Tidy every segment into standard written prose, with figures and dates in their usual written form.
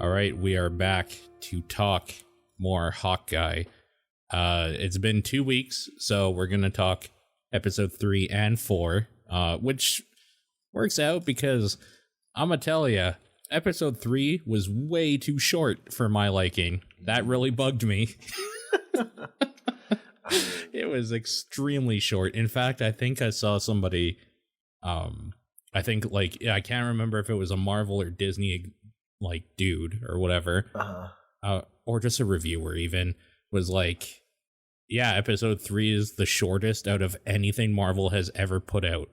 All right, we are back to talk more Hawkeye. It's been 2 weeks, so we're going to talk episode 3 and 4, which works out because I'm going to tell you, episode 3 was way too short for my liking. That really bugged me. It was extremely short. In fact, I think I saw somebody, I can't remember if it was a Marvel or Disney dude or whatever, or just a reviewer even, was like, yeah, episode 3 is the shortest out of anything Marvel has ever put out.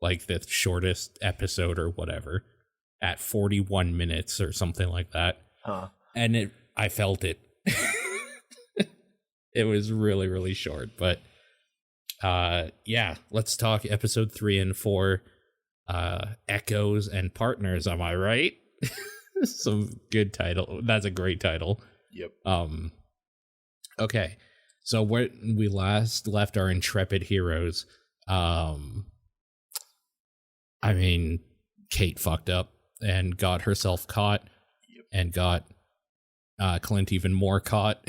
Like the shortest episode or whatever, at 41 minutes or something like that. And I felt it. It was really, really short. But yeah, let's talk episode 3 and 4, Echoes and Partners. Am I right? Some good title. That's a great title. Yep. Okay. So where we last left our intrepid heroes, I mean, Kate fucked up and got herself caught, and got Clint even more caught.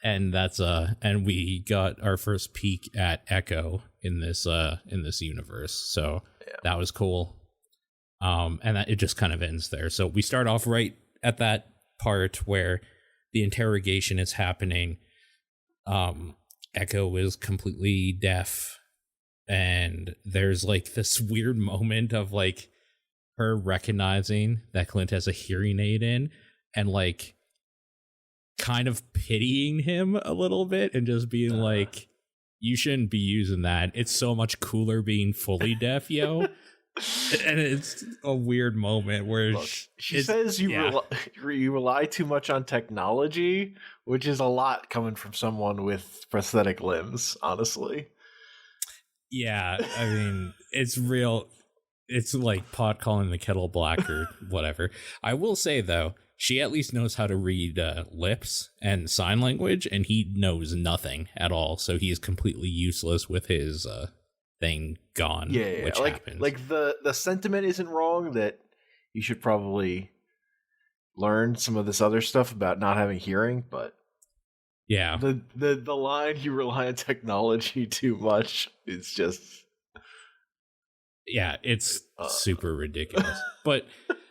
And that's and we got our first peek at Echo in this universe. So that was cool. And that it just kind of ends there. So we start off right at that part where the interrogation is happening. Echo is completely deaf, and there's like this weird moment of like her recognizing that Clint has a hearing aid in, and like kind of pitying him a little bit and just being like, you shouldn't be using that. It's so much cooler being fully deaf, yo. And it's a weird moment where she says you rely too much on technology, which is a lot coming from someone with prosthetic limbs, honestly. Yeah, I mean, it's real. It's like pot calling the kettle black or whatever. I will say, though, she at least knows how to read lips and sign language, and he knows nothing at all. So he is completely useless with his thing gone. Yeah, which happens. Like the sentiment isn't wrong that you should probably learn some of this other stuff about not having hearing, but yeah, the line "you rely on technology too much" is just it's super ridiculous. But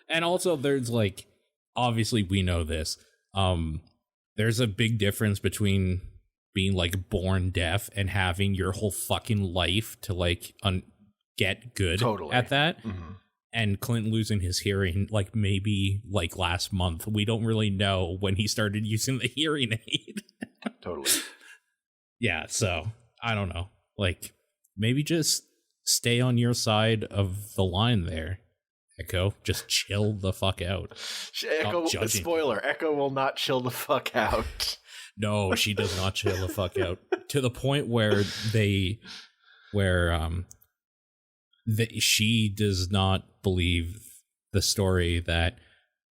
and also there's like, obviously we know this. There's a big difference between being like born deaf and having your whole fucking life to like get good at that. Mm-hmm. And Clint losing his hearing like maybe like last month. We don't really know when he started using the hearing aid. Totally. Yeah, so I don't know. Like maybe just stay on your side of the line there, Echo. Just chill the fuck out. Echo, spoiler, Echo will not chill the fuck out. No, she does not chill the fuck out, to the point where she does not believe the story that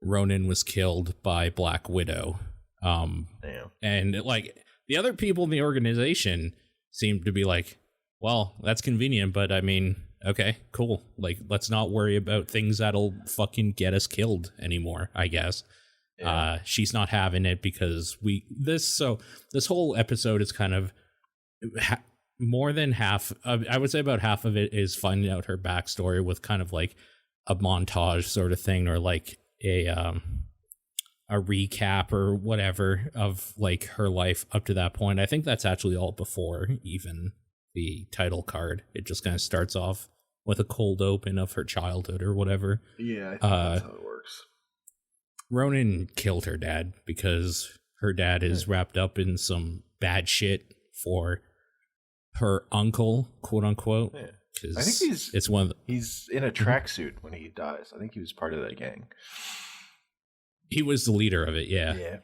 Ronin was killed by Black Widow. And like the other people in the organization seem to be like, well, that's convenient, but I mean, okay, cool. Like, let's not worry about things that'll fucking get us killed anymore, I guess. Yeah. She's not having it because this whole episode is kind of more than half. I would say about half of it is finding out her backstory with kind of like a montage sort of thing, or like a recap or whatever of like her life up to that point. I think that's actually all before even the title card. It just kind of starts off with a cold open of her childhood or whatever. Yeah, I think that's how it works. Ronin killed her dad because her dad is wrapped up in some bad shit for her uncle, quote unquote. Yeah. I think he's in a tracksuit when he dies. I think he was part of that gang. He was the leader of it, yeah.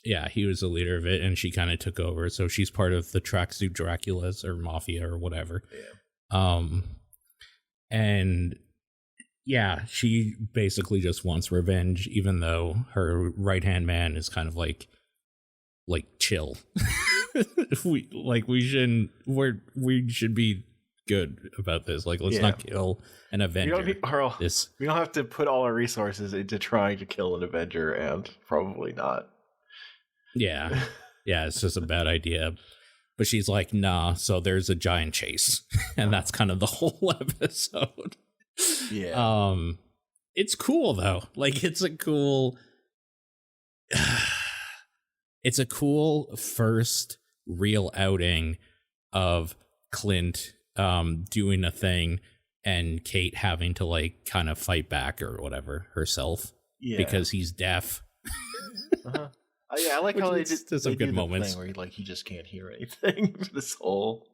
Yeah, he was the leader of it, and she kind of took over. So she's part of the Tracksuit Draculas or Mafia or whatever. Yeah. And yeah, she basically just wants revenge, even though her right-hand man is kind of like chill. We should be good about this. Like, let's not kill an Avenger. We don't have to put all our resources into trying to kill an Avenger, and probably not. Yeah. Yeah, it's just a bad idea. But she's like, nah, so there's a giant chase. And that's kind of the whole episode. Yeah. It's cool, though. Like, it's a cool first real outing of Clint doing a thing and Kate having to, like, kind of fight back or whatever herself. Yeah. Because he's deaf. Yeah, I like how they did some good moments where he just can't hear anything for this whole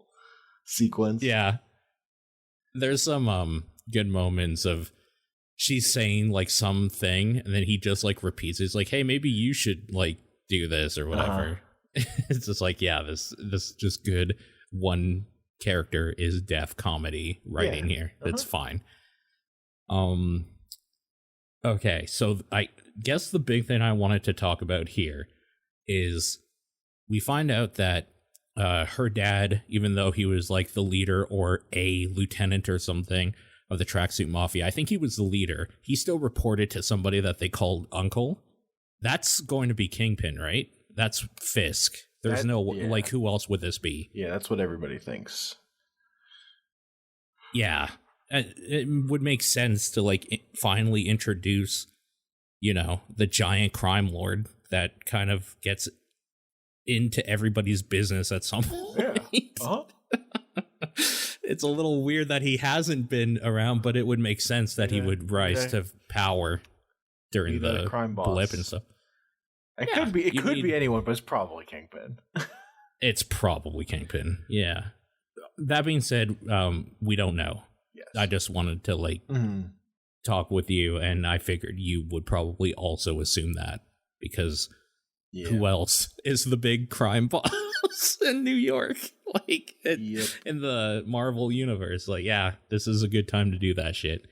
sequence. Yeah. There's some good moments of she's saying like something and then he just like repeats it. It's like, hey, maybe you should like do this or whatever. It's just like, yeah, this is just good. One character is deaf comedy writing here. That's fine. Okay, so I guess the big thing I wanted to talk about here is we find out that her dad, even though he was like the leader or a lieutenant or something of the Tracksuit Mafia, I think he was the leader, he still reported to somebody that they called Uncle. That's going to be Kingpin, right? That's Fisk. There's like, who else would this be? Yeah, that's what everybody thinks. Yeah. It would make sense to like finally introduce, the giant crime lord that kind of gets into everybody's business at some point. Yeah. It's a little weird that he hasn't been around, but it would make sense that he would rise to power during the crime blip and stuff. It could be anyone, but it's probably Kingpin. It's probably Kingpin. Yeah. That being said, we don't know. Yes. I just wanted to like talk with you, and I figured you would probably also assume that because who else is the big crime boss in New York? Like in the Marvel universe, like this is a good time to do that shit.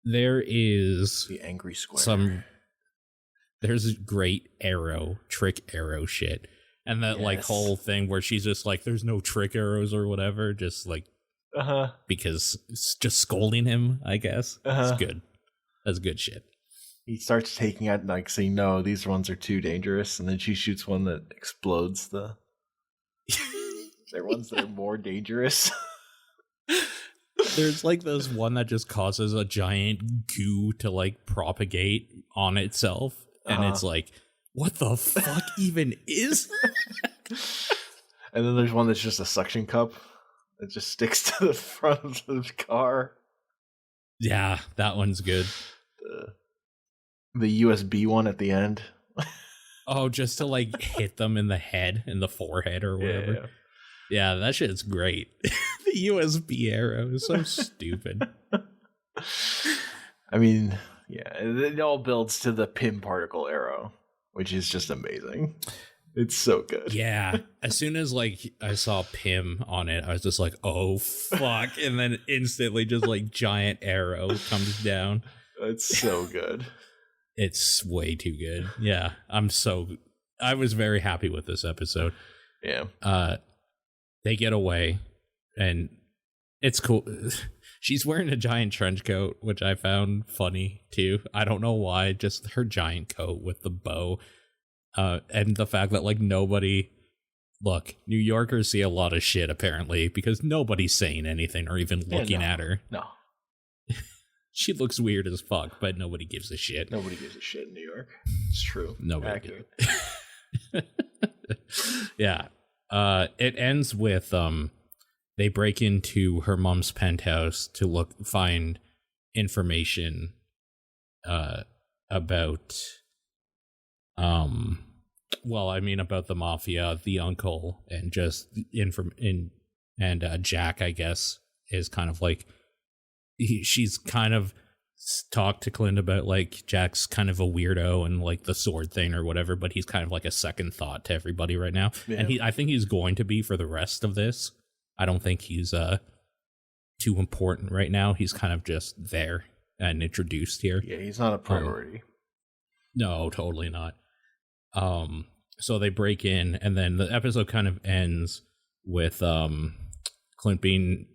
There is the Angry Square. There's great trick arrow shit. And that like whole thing where she's just like, there's no trick arrows or whatever, just like, because it's just scolding him, I guess. It's good. That's good shit. He starts taking out, like, saying, no, these ones are too dangerous. And then she shoots one that explodes the. There are ones that are more dangerous. There's like this one that just causes a giant goo to like propagate on itself. And it's like, what the fuck even is that? And then there's one that's just a suction cup that just sticks to the front of the car. Yeah, that one's good. The USB one at the end. Oh, just to like hit them in the head, in the forehead or whatever. Yeah, that shit's great. The USB arrow is so stupid. I mean, it all builds to the Pym particle arrow, which is just amazing. It's so good. Yeah. As soon as like I saw Pym on it, I was just like, oh fuck. And then instantly just like giant arrow comes down. It's so good. It's way too good. Yeah. I was very happy with this episode. Yeah. They get away and it's cool. She's wearing a giant trench coat, which I found funny too. I don't know why, just her giant coat with the bow. And the fact that like New Yorkers see a lot of shit apparently because nobody's saying anything or even looking at her. No. She looks weird as fuck, but nobody gives a shit. Nobody gives a shit in New York. It's true. Nobody. Yeah. It ends with they break into her mom's penthouse to find information about about the mafia, the uncle, and just Jack, I guess, is kind of like she's kind of talked to Clint about like Jack's kind of a weirdo and like the sword thing or whatever, but he's kind of like a second thought to everybody right now. Yeah. And I think he's going to be for the rest of this. I don't think he's too important right now. He's kind of just there and introduced here. Yeah, he's not a priority. No, totally not. So they break in, and then the episode kind of ends with Clint being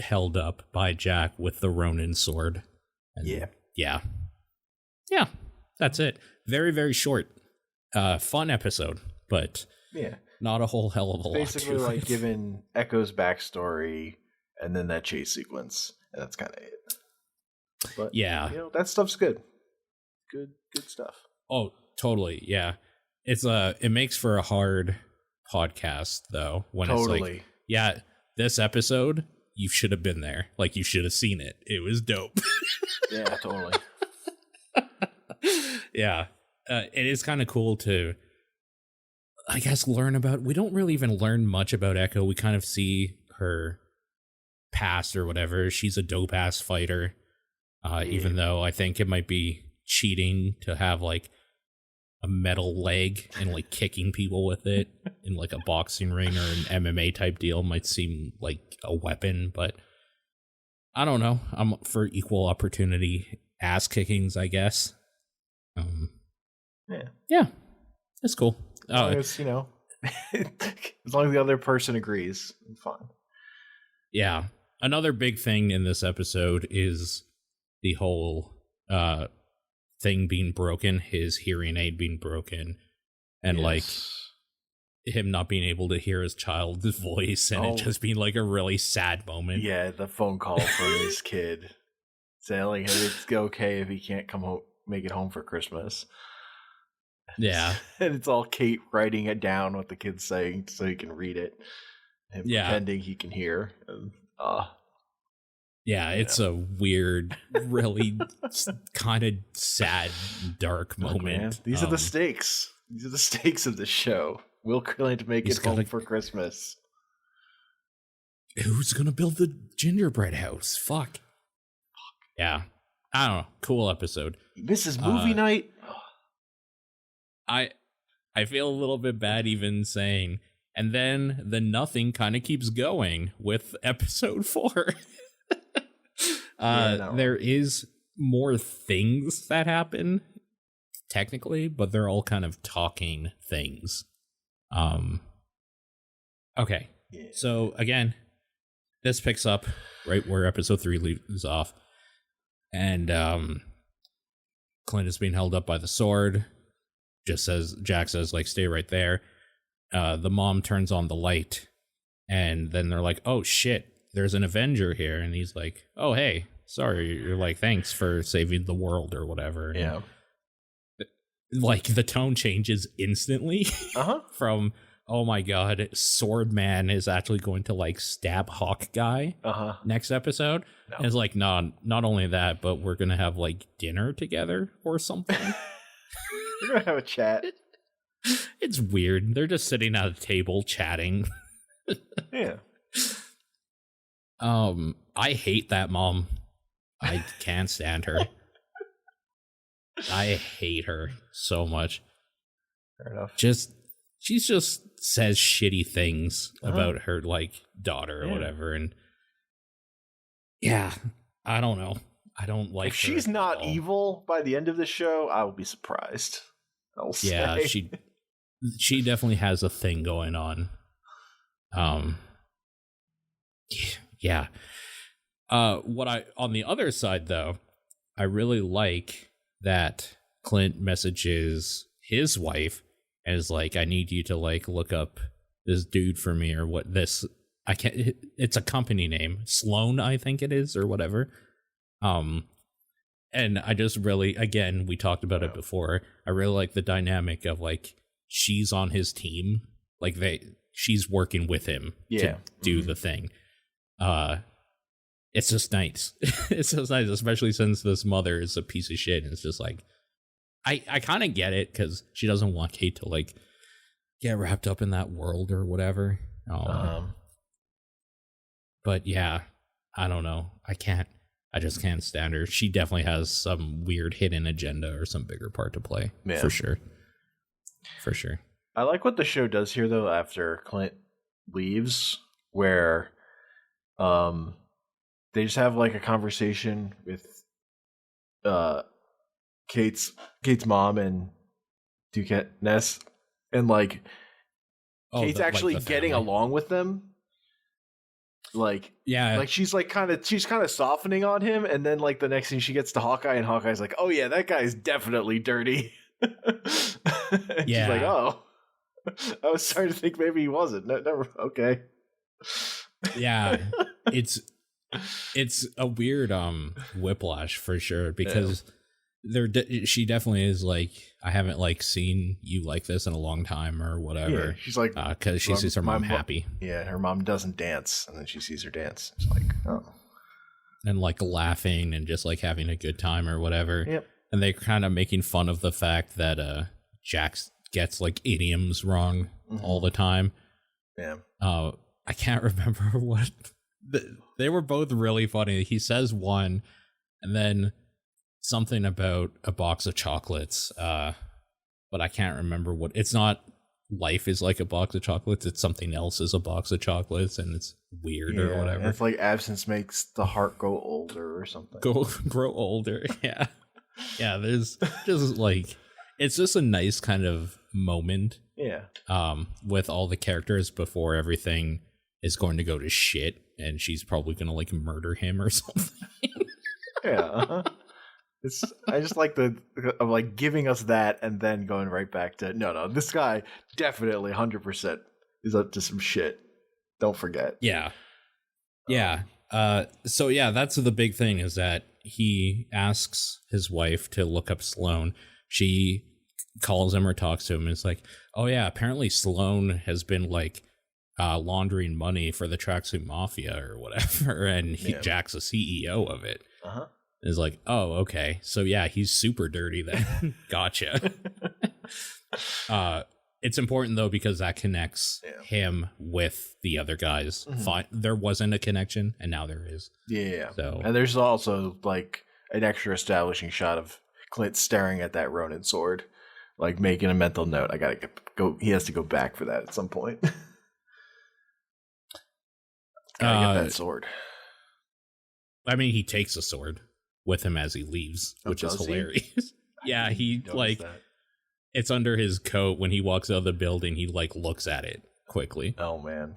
held up by Jack with the Ronin sword. And yeah, that's it. Very, very short, fun episode, but not a whole hell of a lot. Basically, like giving Echo's backstory and then that chase sequence, and that's kind of it. But that stuff's good. Good stuff. Oh, totally. Yeah, it makes for a hard podcast though when it's like, this episode you should have been there. Like, you should have seen it. It was dope. Yeah, totally. Yeah, it is kind of cool to, I guess, learn about. We don't really even learn much about Echo. We kind of see her past or whatever. She's a dope ass fighter. Even though I think it might be cheating to have like a metal leg and like kicking people with it in like a boxing ring or an MMA type deal might seem like a weapon, but I don't know. I'm for equal opportunity ass kickings, I guess. Yeah, that's cool. As long as, as long as the other person agrees, it's fine. Yeah. Another big thing in this episode is the whole thing being broken, his hearing aid being broken, and like him not being able to hear his child's voice, and it just being like a really sad moment. Yeah, the phone call from his kid saying like, hey, it's okay if he can't come home, make it home for Christmas. Yeah. And it's all Kate writing it down what the kid's saying so he can read it. And pretending he can hear. And, it's a weird, really kind of sad, dark moment. Man. These are the stakes. These are the stakes of the show. Will Clint make it home for Christmas? Who's going to build the gingerbread house? Fuck. Yeah. I don't know. Cool episode. This is movie night. I feel a little bit bad even saying, and then the nothing kind of keeps going with episode 4. There is more things that happen technically, but they're all kind of talking things. Okay. Yeah. So again, this picks up right where episode 3 leaves off. And Clint is being held up by the sword. Jack says, like, stay right there. The mom turns on the light, and then they're like, oh shit, there's an Avenger here. And he's like, oh hey, sorry. You're like, thanks for saving the world or whatever. Yeah. And, like, the tone changes instantly from, oh my god, Sword Man is actually going to like stab Hawkeye next episode. No. And it's like, no, not only that, but we're gonna have like dinner together or something. We're gonna have a chat. It's weird. They're just sitting at a table chatting. Yeah. I hate that mom. I can't stand her. I hate her so much. Fair enough. She just says shitty things about her like daughter or whatever, and I don't know. I don't like. If she's not evil by the end of the show, I will be surprised. I'll say. Yeah, she definitely has a thing going on. Yeah. On the other side though, I really like that Clint messages his wife and is like, I need you to like look up this dude for me, or what this, I can't, it's a company name, Sloan, I think it is, or whatever. And I just really, again, we talked about it before, I really like the dynamic of like, she's on his team, like she's working with him to do the thing. It's just nice. It's just nice, especially since this mother is a piece of shit, and it's just like, I kind of get it, because she doesn't want Kate to like get wrapped up in that world or whatever. But yeah, I don't know. I just can't stand her. She definitely has some weird hidden agenda or some bigger part to play. Yeah. For sure. I like what the show does here though after Clint leaves, where they just have like a conversation with Kate's mom and Duquette Ness, and like Kate's actually getting along with them, Like, yeah, like she's kind of softening on him, and then like the next thing she gets to Hawkeye, and Hawkeye's like, oh yeah, that guy's definitely dirty. And she's like, oh, I was starting to think maybe he wasn't. Never, okay. Yeah, it's a weird whiplash for sure, because she definitely is like, I haven't like seen you like this in a long time or whatever. Yeah, she's like, because she sees her mom happy. Yeah, her mom doesn't dance, and then she sees her dance. It's like, oh, and like laughing and just like having a good time or whatever. Yep. And they're kind of making fun of the fact that Jax gets like idioms wrong all the time. Yeah. I can't remember what they were both really funny. He says one, and then something about a box of chocolates. But I can't remember what. It's not life is like a box of chocolates. It's something else is a box of chocolates, and it's weird or whatever. It's like absence makes the heart grow older or something. Grow older. Yeah. Yeah. There's just like, it's just a nice kind of moment. Yeah. With all the characters before everything is going to go to shit, and she's probably gonna like murder him or something. Yeah. I just like of like giving us that and then going right back to no, this guy definitely 100% is up to some shit. Don't forget. Yeah. Yeah. So yeah, that's the big thing, is that he asks his wife to look up Sloane. She calls him or talks to him, and it's like, oh yeah, apparently Sloane has been like laundering money for the Tracksuit Mafia or whatever, and Jack's the CEO of it. Is like, oh, okay, so yeah, he's super dirty then. Gotcha. It's important though, because that connects him with the other guys. Fine, there wasn't a connection, and now there is. Yeah. So, and there's also like an extra establishing shot of Clint staring at that Ronin sword, like making a mental note. I gotta go. He has to go back for that at some point. Gotta get that sword. I mean, he takes a sword with him as he leaves, which is hilarious. Yeah, he like that. It's under his coat when he walks out of the building. He like looks at it quickly. Oh man.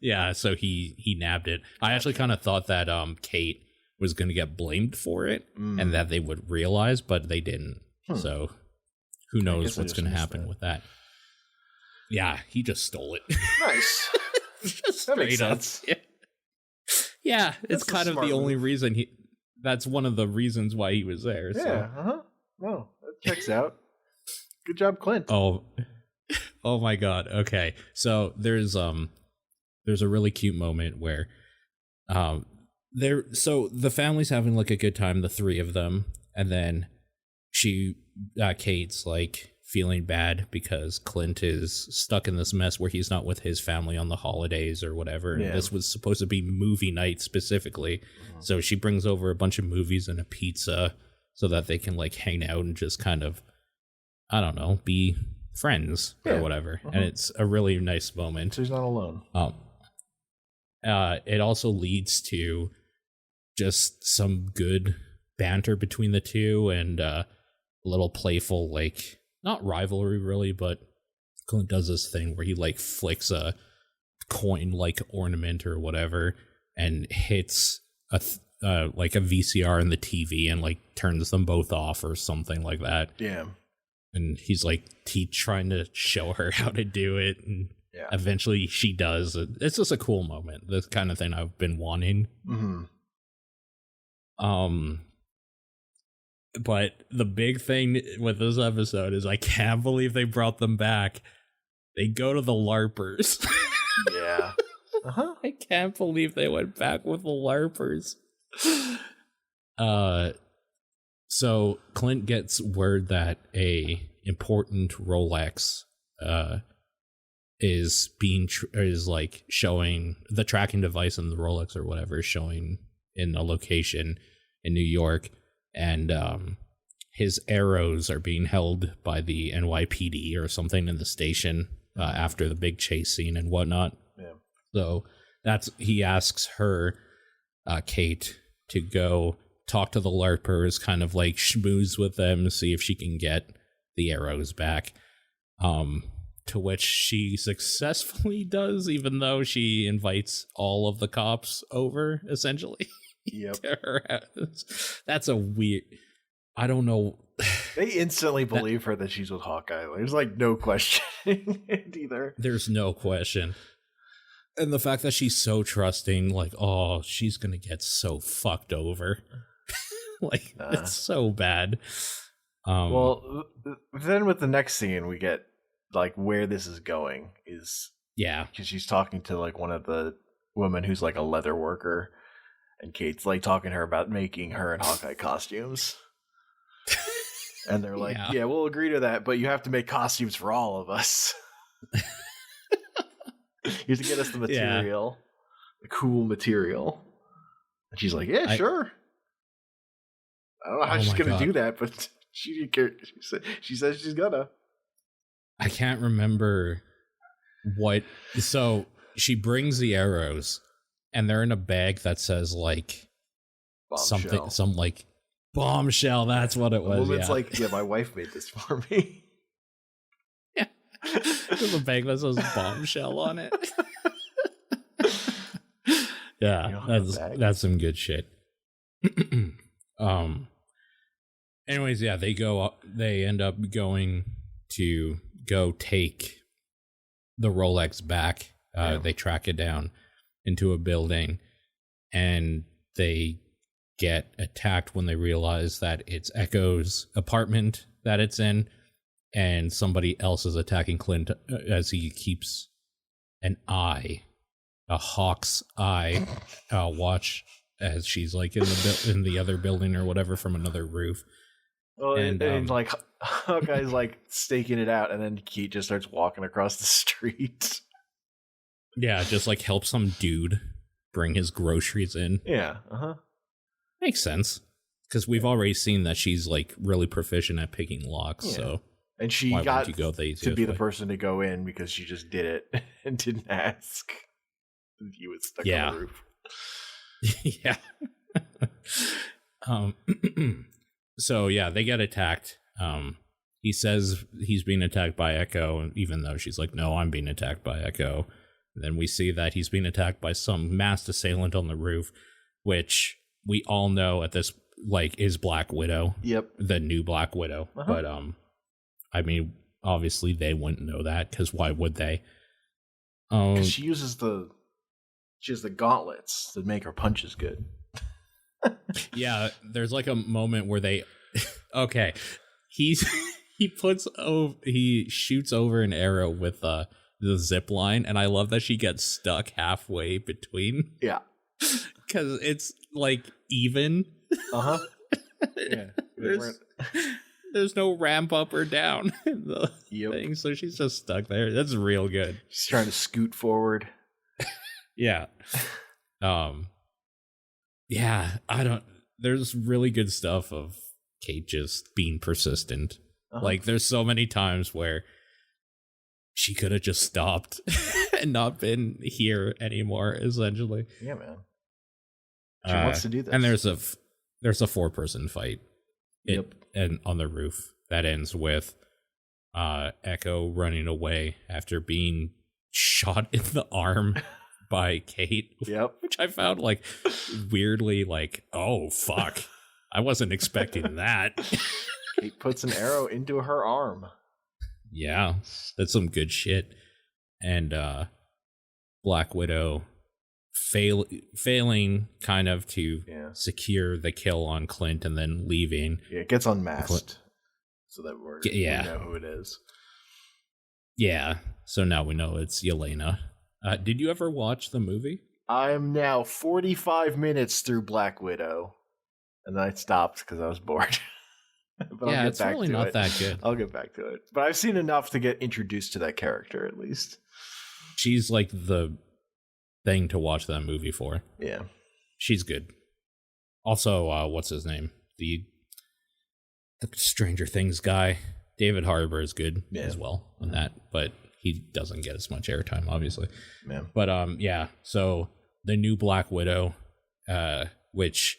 Yeah, so he nabbed it. I actually kind of thought that Kate was going to get blamed for it and that they would realize, but they didn't. So who knows what's going to happen with that. Yeah, he just stole it. Nice. That makes sense. Yeah, it's kind of the only reason that's one of the reasons why he was there. Yeah, so. No, that checks out. Good job, Clint. Oh my God. Okay, so there's a really cute moment where so the family's having like a good time, the three of them, and then Kate's like feeling bad because Clint is stuck in this mess where he's not with his family on the holidays or whatever. And this was supposed to be movie night specifically. So she brings over a bunch of movies and a pizza so that they can like hang out and just kind of, I don't know, be friends or whatever. And it's a really nice moment. So he's not alone. It also leads to just some good banter between the two, and a little playful, like, not rivalry really, but Clint does this thing where he like flicks a coin like ornament or whatever and hits like a VCR in the TV and like turns them both off or something like that. Yeah. And he's like trying to show her how to do it, and eventually she does. It's just a cool moment. This kind of thing I've been wanting. But the big thing with this episode is I can't believe they brought them back. They go to the LARPers. Yeah. I can't believe they went back with the LARPers. So Clint gets word that a important Rolex is like showing, the tracking device in the Rolex or whatever is showing in a location in New York. And his arrows are being held by the NYPD or something in the station after the big chase scene and whatnot. Yeah. So he asks her, Kate, to go talk to the LARPers, kind of like schmooze with them, see if she can get the arrows back. to which she successfully does, even though she invites all of the cops over, essentially. Yep. To her house. That's a weird... I don't know. They instantly believe her that she's with Hawkeye. There's like no questioning it either. There's no question. And the fact that she's so trusting, like, oh, she's going to get so fucked over. Like, it's so bad. Well, then with the next scene, we get like where this is going is because she's talking to like one of the women who's like a leather worker, and Kate's like talking to her about making her and Hawkeye costumes. And they're like, yeah, we'll agree to that, but you have to make costumes for all of us. You have to get us the material, the cool material. And she's like, yeah, sure. I don't know how she's going to do that, but she didn't care. She says she's gonna. I can't remember what. So she brings the arrows, and they're in a bag that says like Bombshell. some like bombshell. That's what it was. The woman's like, yeah, my wife made this for me. Yeah, there's a bag that says bombshell on it. Yeah, that's some good shit. Anyways, yeah, they end up going to go take the Rolex back. They track it down into a building, and they get attacked when they realize that it's Echo's apartment that it's in, and somebody else is attacking Clint as he keeps an eye, a hawk's eye, watch as she's like in the other building or whatever from another roof. Well, and like Hawkeye's like staking it out, and then Kate just starts walking across the street. Yeah, just like help some dude bring his groceries in. Yeah, makes sense, because we've already seen that she's like really proficient at picking locks. Yeah. So, and she got to be the person to go in because she just did it and didn't ask. He was stuck on the roof. Yeah. So yeah, they get attacked. He says he's being attacked by Echo, even though she's like, no, I'm being attacked by Echo. And then we see that he's being attacked by some masked assailant on the roof, which we all know at this like is Black Widow. Yep. The new Black Widow. But I mean, obviously they wouldn't know that, because why would they? Because she has the gauntlets that make her punches good. Yeah, there's like a moment where they he shoots over an arrow with the zip line, and I love that she gets stuck halfway between. Yeah, because it's like even. Yeah, there's no ramp up or down in the thing, so she's just stuck there. That's real good. She's trying to scoot forward. Yeah. Yeah, there's really good stuff of Kate just being persistent. Like, there's so many times where she could have just stopped and not been here anymore, essentially. Yeah, man. She wants to do this. And there's a 4-person fight. And on the roof that ends with Echo running away after being shot in the arm by Kate. Yep. Which I found like weirdly like, oh fuck. I wasn't expecting that. Kate puts an arrow into her arm. Yeah. That's some good shit. And Black Widow failing kind of to secure the kill on Clint and then leaving. Yeah, it gets unmasked so that we know who it is. Yeah. So now we know it's Yelena. Did you ever watch the movie? I'm now 45 minutes through Black Widow, and I stopped because I was bored. But yeah, it's really not that good. I'll get back to it. But I've seen enough to get introduced to that character, at least. She's like the thing to watch that movie for. Yeah. She's good. Also, what's his name? The Stranger Things guy. David Harbour is good as well on that, but he doesn't get as much airtime, obviously. Yeah. But so the new Black Widow, which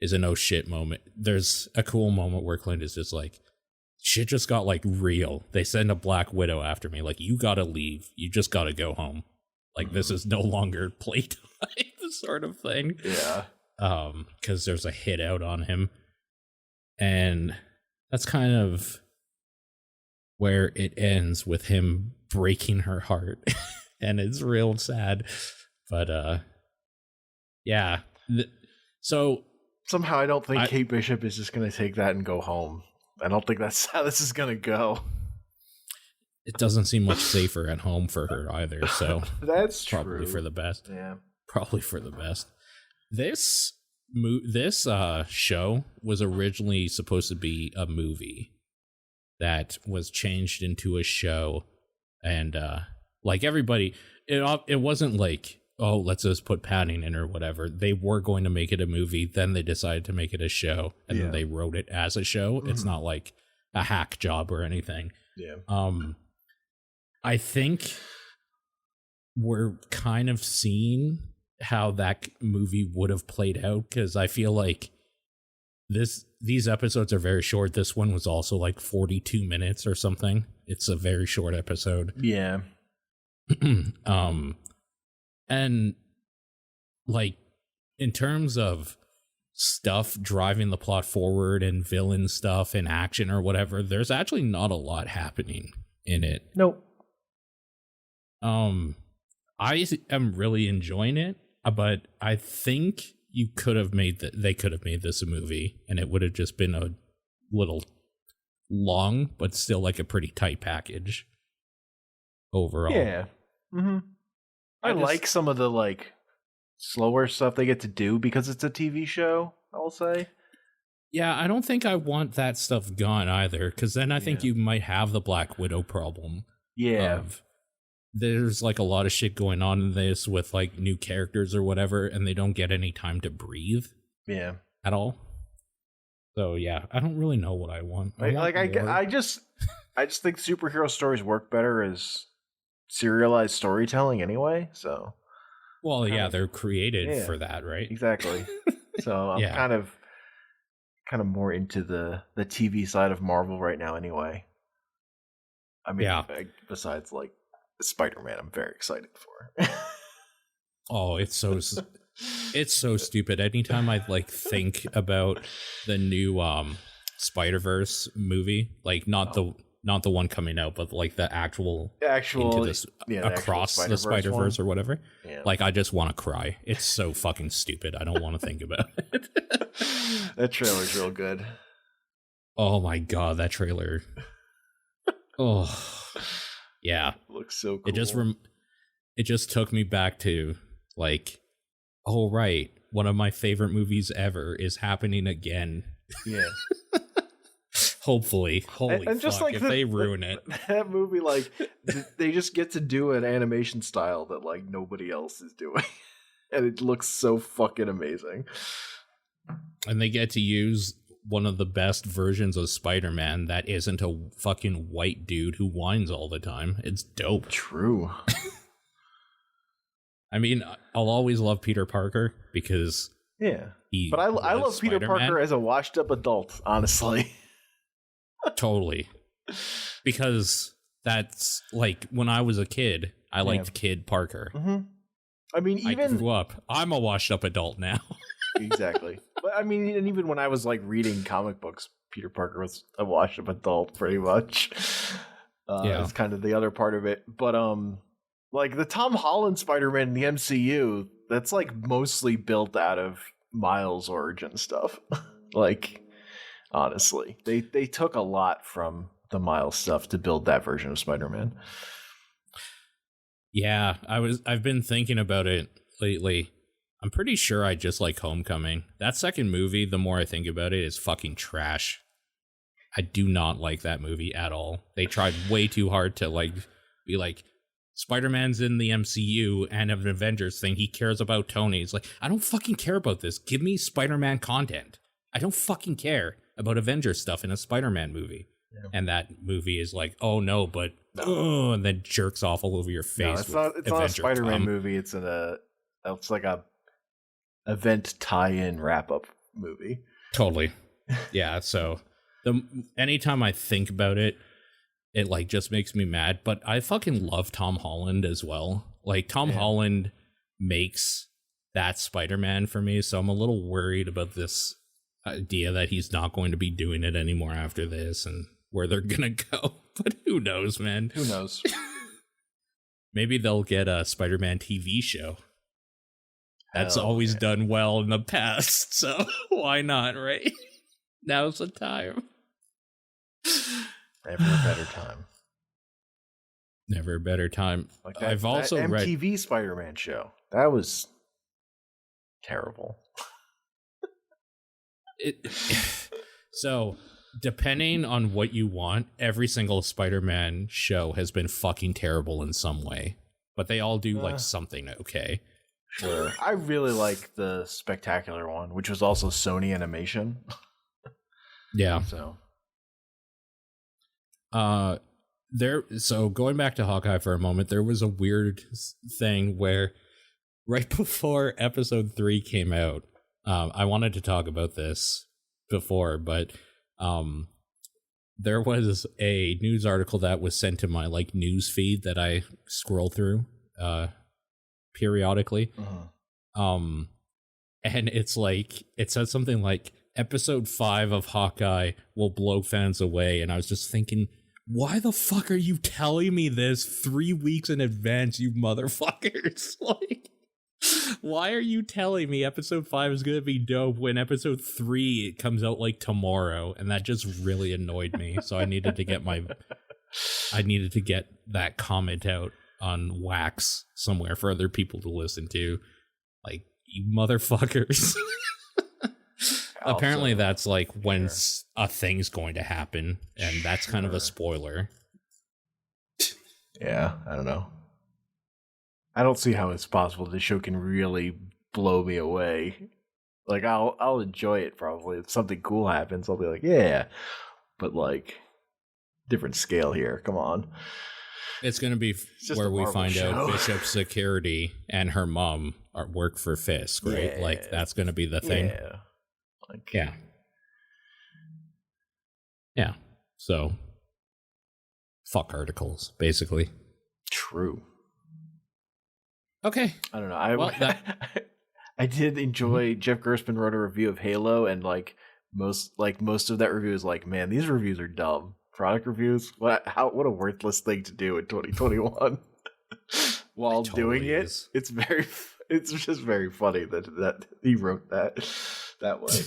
is a no shit moment. There's a cool moment where Clint is just like, shit just got like real. They send a Black Widow after me. Like, you gotta leave. You just gotta go home. Like, this is no longer playtime sort of thing. Yeah. Because there's a hit out on him. And that's kind of where it ends, with him breaking her heart. And it's real sad. But, yeah. So somehow I don't think Kate Bishop is just going to take that and go home. I don't think that's how this is going to go. It doesn't seem much safer at home for her either, so that's probably true. for the best. Yeah, probably for the best. This show was originally supposed to be a movie that was changed into a show, and like everybody, it wasn't like, oh, let's just put padding in or whatever. They were going to make it a movie, then they decided to make it a show, and then they wrote it as a show. Mm-hmm. It's not like a hack job or anything. Yeah. I think we're kind of seeing how that movie would have played out, because I feel like these episodes are very short. This one was also like 42 minutes or something. It's a very short episode. Yeah. And like, in terms of stuff driving the plot forward and villain stuff and action or whatever, there's actually not a lot happening in it. Nope. I am really enjoying it, but I think they could have made this a movie, and it would have just been a little long, but still like a pretty tight package overall. Yeah. Mm-hmm. I like some of the like slower stuff they get to do because it's a TV show, I'll say. Yeah, I don't think I want that stuff gone either, because then I think you might have the Black Widow problem. Yeah. There's like a lot of shit going on in this with like new characters or whatever, and they don't get any time to breathe. Yeah. At all. So yeah, I don't really know what I want. I just think superhero stories work better as serialized storytelling anyway. So. Well, yeah, they're created for that, right? Exactly. So I'm kind of more into the TV side of Marvel right now anyway. I mean, besides like Spider-Man, I'm very excited for. Oh, it's so stupid. Anytime I like think about the new Spider-Verse movie, like not the one coming out, but like the actual into this across the Spider-Verse or whatever. Yeah. Like, I just want to cry. It's so fucking stupid. I don't want to think about it. That trailer's real good. Oh my god, that trailer. Oh. Yeah. Looks so cool. It just took me back to like, oh right, one of my favorite movies ever is happening again. Yeah. Hopefully. Holy and just fuck, like if they ruin it. That movie, like, they just get to do an animation style that like nobody else is doing. And it looks so fucking amazing. And they get to use one of the best versions of Spider-Man that isn't a fucking white dude who whines all the time. It's dope. True. I mean, I'll always love Peter Parker because but I love Peter Parker as a washed up adult, honestly. Totally. Because that's like, when I was a kid, I liked Kid Parker. Mm-hmm. I mean, I grew up. I'm a washed up adult now. Exactly. But I mean, and even when I was like reading comic books, Peter Parker was a washed up adult pretty much. It's kind of the other part of it. But like the Tom Holland Spider-Man in the MCU, that's like mostly built out of Miles' origin stuff. Like, honestly, they took a lot from the Miles stuff to build that version of Spider-Man. Yeah, I've been thinking about it lately. I'm pretty sure I just like Homecoming. That second movie, the more I think about it, is fucking trash. I do not like that movie at all. They tried way too hard to like be like, Spider-Man's in the MCU and an Avengers thing. He cares about Tony. He's like, I don't fucking care about this. Give me Spider-Man content. I don't fucking care about Avengers stuff in a Spider-Man movie. Yeah. And that movie is like, oh no, but and then jerks off all over your face. No, it's not a Spider-Man movie. It's like a event tie-in wrap-up movie. Totally. Yeah, so Anytime I think about it, it like just makes me mad. But I fucking love Tom Holland as well. Like Tom Holland makes that Spider-Man for me, so I'm a little worried about this idea that he's not going to be doing it anymore after this and where they're gonna go. But who knows, man? Who knows? Maybe they'll get a Spider-Man TV show. That's always done well in the past, so why not, right? Now's the time. Never a better time. Never a better time. Like that, I've also that read MTV Spider-Man show. That was terrible. So, depending on what you want, every single Spider-Man show has been fucking terrible in some way. But they all do like something okay. Sure. I really like the Spectacular one, which was also Sony Animation. Yeah. So going back to Hawkeye for a moment, there was a weird thing where right before episode 3 came out, I wanted to talk about this before, but there was a news article that was sent to my like news feed that I scroll through periodically. And it's like, it says something like episode 5 of Hawkeye will blow fans away, and I was just thinking, why the fuck are you telling me this 3 weeks in advance, you motherfuckers? Like, why are you telling me episode 5 is gonna be dope when episode 3 comes out like tomorrow? And that just really annoyed me. So I needed to get that comment out on wax somewhere for other people to listen to. Like, you motherfuckers. Apparently that's like when a thing's going to happen, and that's kind of a spoiler. Yeah, I don't know. I don't see how it's possible this show can really blow me away. Like, I'll enjoy it probably. If something cool happens, I'll be like, yeah. But like, different scale here. Come on. It's going to be where we find out Bishop's security and her mom work for Fisk, right? Yeah. Like, that's going to be the thing. Yeah. Like, yeah. So, fuck articles, basically. True. Okay. I don't know. I did enjoy Jeff Gerstmann wrote a review of Halo, and like most of that review is like, man, these reviews are dumb. Product reviews, what a worthless thing to do in 2021. While doing it, it's just very funny that he wrote that way.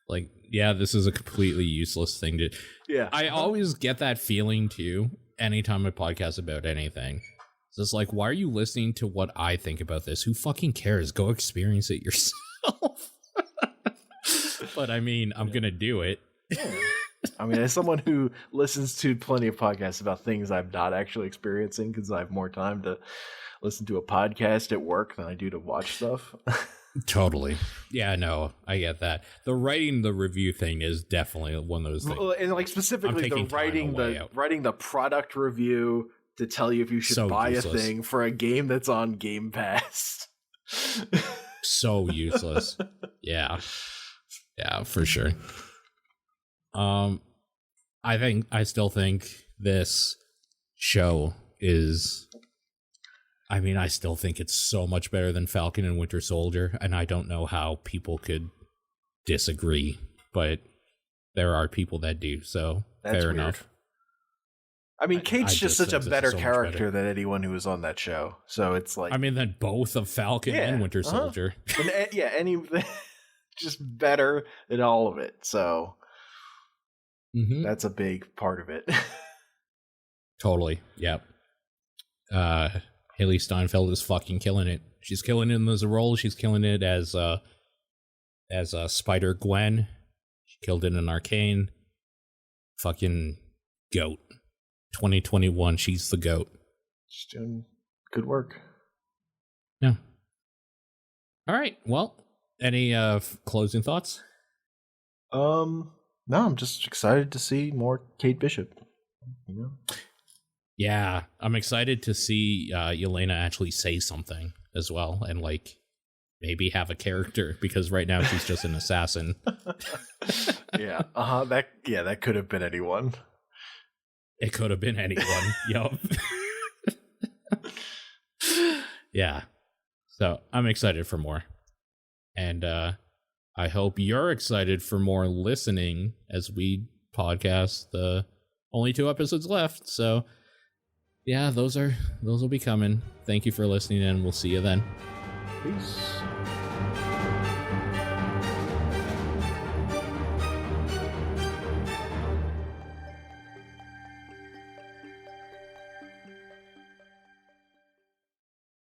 Like, yeah, this is a completely useless thing to. Yeah, I always get that feeling too. Anytime I podcast about anything, it's just like, why are you listening to what I think about this? Who fucking cares? Go experience it yourself. But I mean, I'm gonna do it. I mean, as someone who listens to plenty of podcasts about things I'm not actually experiencing, because I have more time to listen to a podcast at work than I do to watch stuff. Totally. Yeah, no, I get that. The writing the review thing is definitely one of those things. And like specifically the writing the product review to tell you if you should buy a thing for a game that's on Game Pass. So useless. Yeah. Yeah, for sure. I still think this show is, I mean, I still think it's so much better than Falcon and Winter Soldier, and I don't know how people could disagree, but there are people that do, so that's fair enough. I mean, Kate's just such a better character than anyone who was on that show, so it's like, I mean, than both of Falcon and Winter Soldier. And, just better than all of it, so... Mm-hmm. That's a big part of it. Totally. Yep. Haley Steinfeld is fucking killing it. She's killing it as a role. She's killing it as Spider Gwen. She killed it in Arcane. Fucking goat. 2021. She's the goat. She's doing good work. Yeah. All right. Well, any closing thoughts? No, I'm just excited to see more Kate Bishop. You know? Yeah, I'm excited to see Yelena actually say something as well, and like maybe have a character, because right now she's just an assassin. Yeah. That could have been anyone. It could have been anyone. Yup. Yeah. So I'm excited for more. And I hope you're excited for more listening as we podcast. The only 2 episodes left. So yeah, those will be coming. Thank you for listening, and we'll see you then. Peace.